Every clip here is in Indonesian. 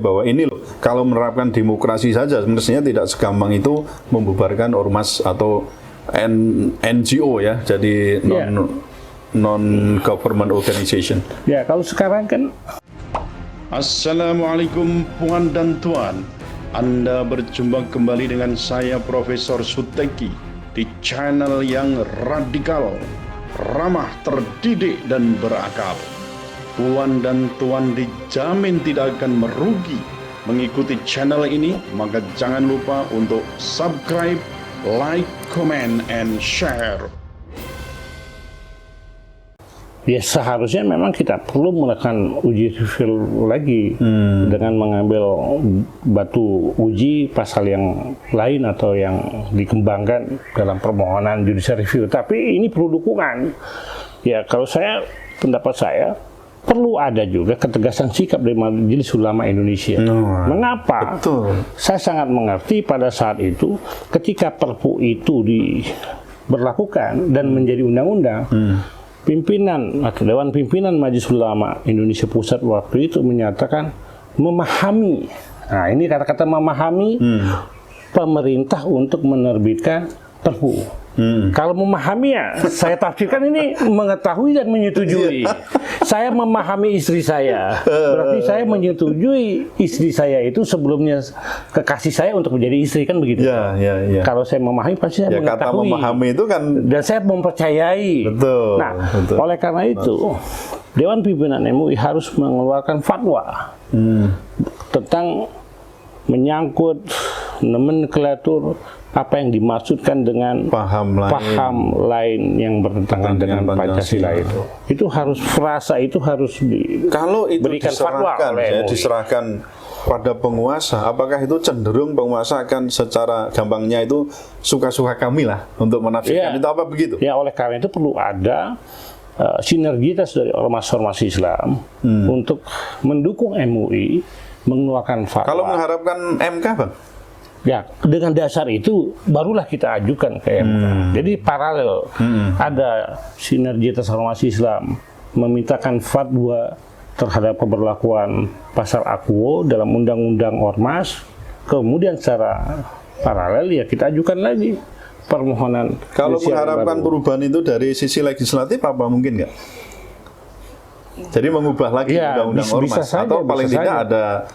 bahwa ini loh, kalau menerapkan demokrasi saja mestinya tidak segampang itu membubarkan ormas atau NGO ya, jadi non government organization. Ya, kalau sekarang kan. Assalamualaikum puan dan tuan. Anda berjumpa kembali dengan saya Profesor Suteki di channel yang radikal, ramah, terdidik dan berakal. Puan dan tuan dijamin tidak akan merugi mengikuti channel ini, maka jangan lupa untuk subscribe, like, comment, and share. Ya, seharusnya memang kita perlu melakukan uji review lagi dengan mengambil batu uji pasal yang lain atau yang dikembangkan dalam permohonan judicial review. Tapi ini perlu dukungan. Ya, kalau pendapat saya perlu ada juga ketegasan sikap dari Majelis Ulama Indonesia. Mengapa? Betul. Saya sangat mengerti pada saat itu ketika Perpu itu diberlakukan dan menjadi undang-undang. Pimpinan atau Dewan Pimpinan Majelis Ulama Indonesia Pusat waktu itu menyatakan memahami. Nah, ini kata-kata memahami pemerintah untuk menerbitkan Perpu. Kalau memahami ya, saya tafsirkan ini mengetahui dan menyetujui. Saya memahami istri saya, berarti saya menyetujui istri saya itu sebelumnya kekasih saya untuk menjadi istri, kan begitu? Ya. Kalau saya memahami pasti saya mengetahui. Kata memahami itu kan, dan saya mempercayai. Betul. Nah, betul. Oleh karena itu, Dewan Pimpinan MUI harus mengeluarkan fatwa tentang menyangkut nomenklatur apa yang dimaksudkan dengan paham lain yang bertentangan dengan Pancasila itu. Itu harus frasa itu harus kalau itu diberikan fatwa oleh MUI. Diserahkan pada penguasa, apakah itu cenderung penguasa akan secara gampangnya itu suka-suka kami lah untuk menafsirkan itu apa begitu? Ya, oleh karena itu perlu ada sinergitas dari ormas-ormas Islam untuk mendukung MUI mengeluarkan fatwa. Kalau mengharapkan MK, Bang? Ya, dengan dasar itu barulah kita ajukan ke MK. Jadi paralel ada sinergitas ormas Islam memintakan fatwa terhadap pemberlakuan pasal Aquo dalam undang-undang ormas. Kemudian secara paralel ya kita ajukan lagi permohonan. Kalau mengharapkan perubahan itu dari sisi legislatif apa mungkin nggak? Jadi mengubah lagi undang-undang ormas atau paling tidak ada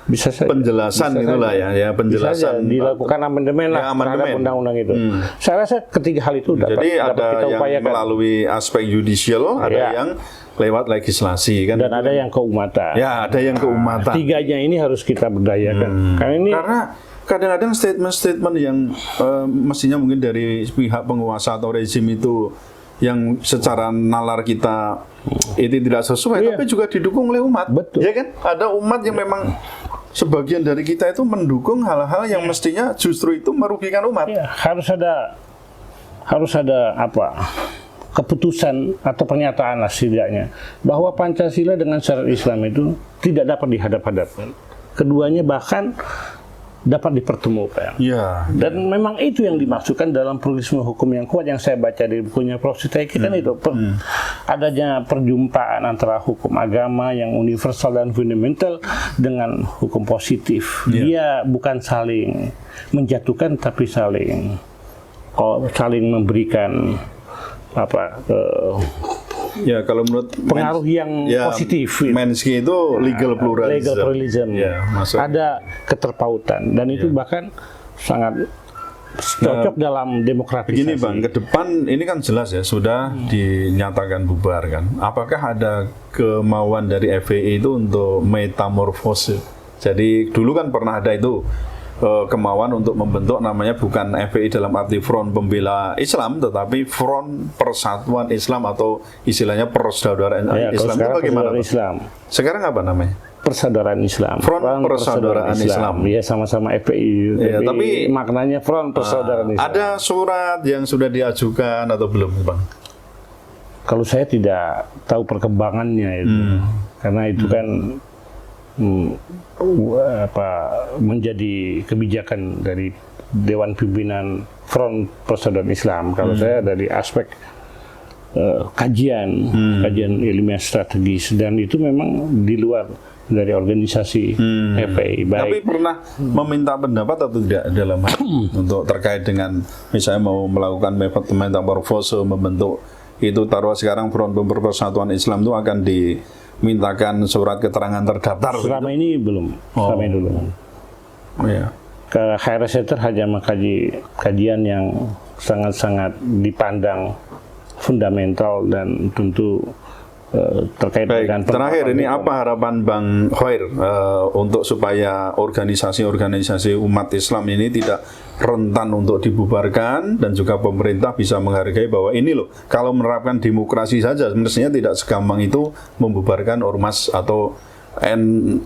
penjelasan itulah ya penjelasan dilakukan amandemen lah terhadap undang-undang itu. Saya rasa ketiga hal itu dapat ada kita yang upayakan melalui aspek judicial, ada yang lewat legislasi kan, dan ada yang keumatan. Ya, ada yang keumatan. Tiganya ini harus kita berdayakan. Karena kadang-kadang statement-statement yang mestinya mungkin dari pihak penguasa atau rezim itu yang secara nalar kita itu tidak sesuai, tapi juga didukung oleh umat. Betul. Ya kan? Ada umat yang memang sebagian dari kita itu mendukung hal-hal yang mestinya justru itu merugikan umat. Ya, harus ada keputusan atau pernyataan setidaknya bahwa Pancasila dengan syariat Islam itu tidak dapat dihadap-hadapkan. Keduanya bahkan dapat dipertemukan. Ya. Dan memang itu yang dimaksudkan dalam pluralisme hukum yang kuat yang saya baca di bukunya Prof. Suteki kan itu. Adanya perjumpaan antara hukum agama yang universal dan fundamental dengan hukum positif. Dia bukan saling menjatuhkan tapi saling memberikan ya, kalau menurut pengaruh yang positif. Mensky itu legal pluralism. Ya, ada keterpautan dan itu bahkan sangat cocok dalam demokratisasi. Begini Bang, ke depan ini kan jelas ya sudah dinyatakan bubar kan. Apakah ada kemauan dari FPI itu untuk metamorfose? Jadi dulu kan pernah ada itu kemauan untuk membentuk namanya bukan FPI dalam arti Front Pembela Islam, tetapi Front Persatuan Islam atau istilahnya Persaudaraan Islam. Itu bagaimana? Islam. Sekarang apa namanya? Persaudaraan Islam. Front Persaudaraan Islam. Ya, sama-sama FPI. Ya, tapi maknanya Front Persaudaraan Islam. Ada surat yang sudah diajukan atau belum, Bang? Kalau saya tidak tahu perkembangannya itu, karena itu kan menjadi kebijakan dari Dewan Pimpinan Front Persaudaraan Islam. Kalau saya dari aspek kajian ilmiah strategis, dan itu memang di luar dari organisasi FPI. Tapi pernah meminta pendapat atau tidak dalam hal untuk terkait dengan misalnya mau melakukan metamorfose, membentuk itu, taruh sekarang Front Pembela Persatuan Islam itu akan dimintakan surat keterangan terdaftar? Selama ini belum. Selama ini belum. Ya. Ke HRS Center hanya mengkaji kajian yang sangat-sangat dipandang fundamental dan tentu terkait Baik, dengan terakhir ini apa harapan Bang Khair untuk supaya organisasi-organisasi umat Islam ini tidak rentan untuk dibubarkan, dan juga pemerintah bisa menghargai bahwa ini loh, kalau menerapkan demokrasi saja mestinya tidak segampang itu membubarkan ormas atau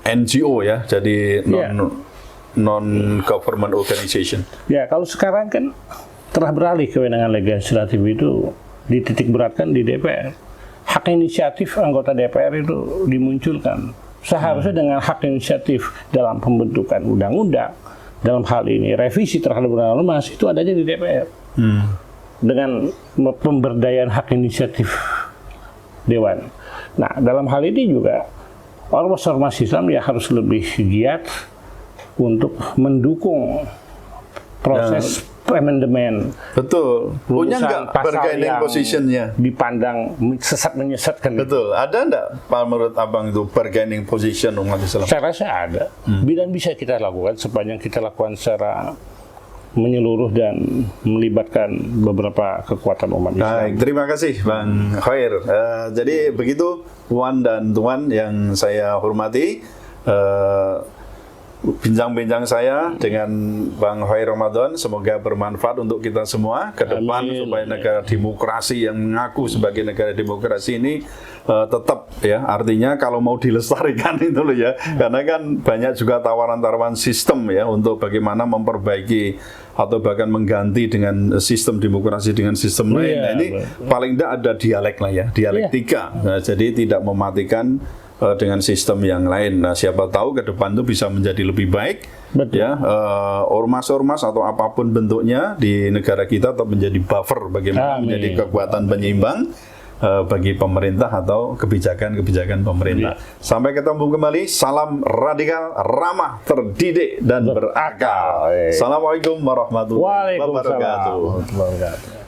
NGO ya, jadi non-government organization. Ya, kalau sekarang kan telah beralih kewenangan legislatif itu dititik beratkan di DPR. Hak inisiatif anggota DPR itu dimunculkan. Seharusnya dengan hak inisiatif dalam pembentukan undang-undang, dalam hal ini revisi terhadap undang-undang ormas, itu adanya di DPR. Dengan pemberdayaan hak inisiatif Dewan. Nah, dalam hal ini juga ormas-ormas Islam ya harus lebih giat untuk mendukung proses amandemen. Betul. Punya nggak bargaining position-nya? Dipandang sesat menyesatkan. Betul. Ada nggak, Pak, menurut Abang itu bargaining position umat Islam? Saya rasa ada. Dan bisa kita lakukan sepanjang kita lakukan secara menyeluruh dan melibatkan beberapa kekuatan umat Islam. Baik, terima kasih Bang Khair. Jadi begitu Puan dan Tuan yang saya hormati, bincang-bincang saya dengan Bang Khair Ramadan, semoga bermanfaat untuk kita semua ke depan. Amin. Supaya negara demokrasi yang mengaku sebagai negara demokrasi ini tetap ya, artinya kalau mau dilestarikan itu loh ya, karena kan banyak juga tawaran-tawaran sistem ya untuk bagaimana memperbaiki atau bahkan mengganti dengan sistem demokrasi dengan sistem lain. Nah, ini paling tidak ada dialek lah ya, dialektika. Nah, jadi tidak mematikan dengan sistem yang lain. Nah, siapa tahu ke depan itu bisa menjadi lebih baik. Betul. Ya, ormas-ormas atau apapun bentuknya di negara kita tetap menjadi buffer bagaimana menjadi kekuatan penyeimbang bagi pemerintah atau kebijakan-kebijakan pemerintah. Sampai ketemu kembali. Salam radikal, ramah, terdidik dan berakal. Assalamualaikum warahmatullahi wabarakatuh.